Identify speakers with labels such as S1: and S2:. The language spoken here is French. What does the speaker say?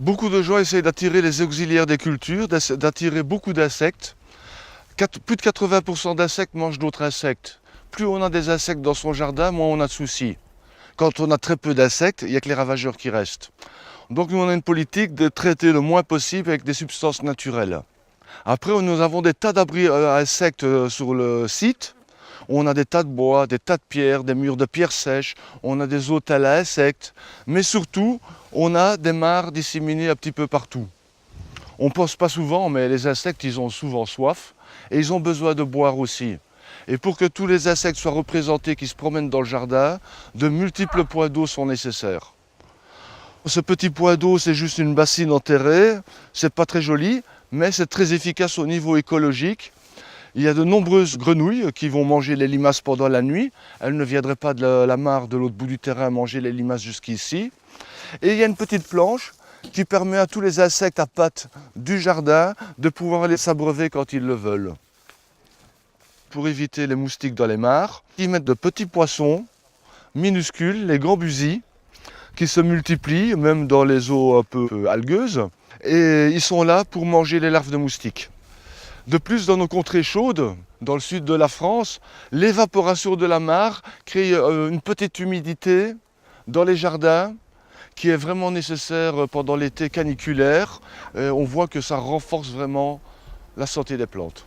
S1: Beaucoup de gens essayent d'attirer les auxiliaires des cultures, d'attirer beaucoup d'insectes. Plus de 80% d'insectes mangent d'autres insectes. Plus on a des insectes dans son jardin, moins on a de soucis. Quand on a très peu d'insectes, il n'y a que les ravageurs qui restent. Donc nous, on a une politique de traiter le moins possible avec des substances naturelles. Après, nous avons des tas d'abris à insectes sur le site. On a des tas de bois, des tas de pierres, des murs de pierres sèches, on a des hôtels à insectes, mais surtout, on a des mares disséminées un petit peu partout. On ne pense pas souvent, mais les insectes, ils ont souvent soif et ils ont besoin de boire aussi. Et pour que tous les insectes soient représentés qui se promènent dans le jardin, de multiples points d'eau sont nécessaires. Ce petit point d'eau, c'est juste une bassine enterrée, c'est pas très joli, mais c'est très efficace au niveau écologique. Il y a de nombreuses grenouilles qui vont manger les limaces pendant la nuit. Elles ne viendraient pas de la mare de l'autre bout du terrain manger les limaces jusqu'ici. Et il y a une petite planche qui permet à tous les insectes à pattes du jardin de pouvoir les s'abreuver quand ils le veulent. Pour éviter les moustiques dans les mares, ils mettent de petits poissons minuscules, les gambusies, qui se multiplient même dans les eaux un peu algueuses. Et ils sont là pour manger les larves de moustiques. De plus, dans nos contrées chaudes, dans le sud de la France, l'évaporation de la mare crée une petite humidité dans les jardins qui est vraiment nécessaire pendant l'été caniculaire. Et on voit que ça renforce vraiment la santé des plantes.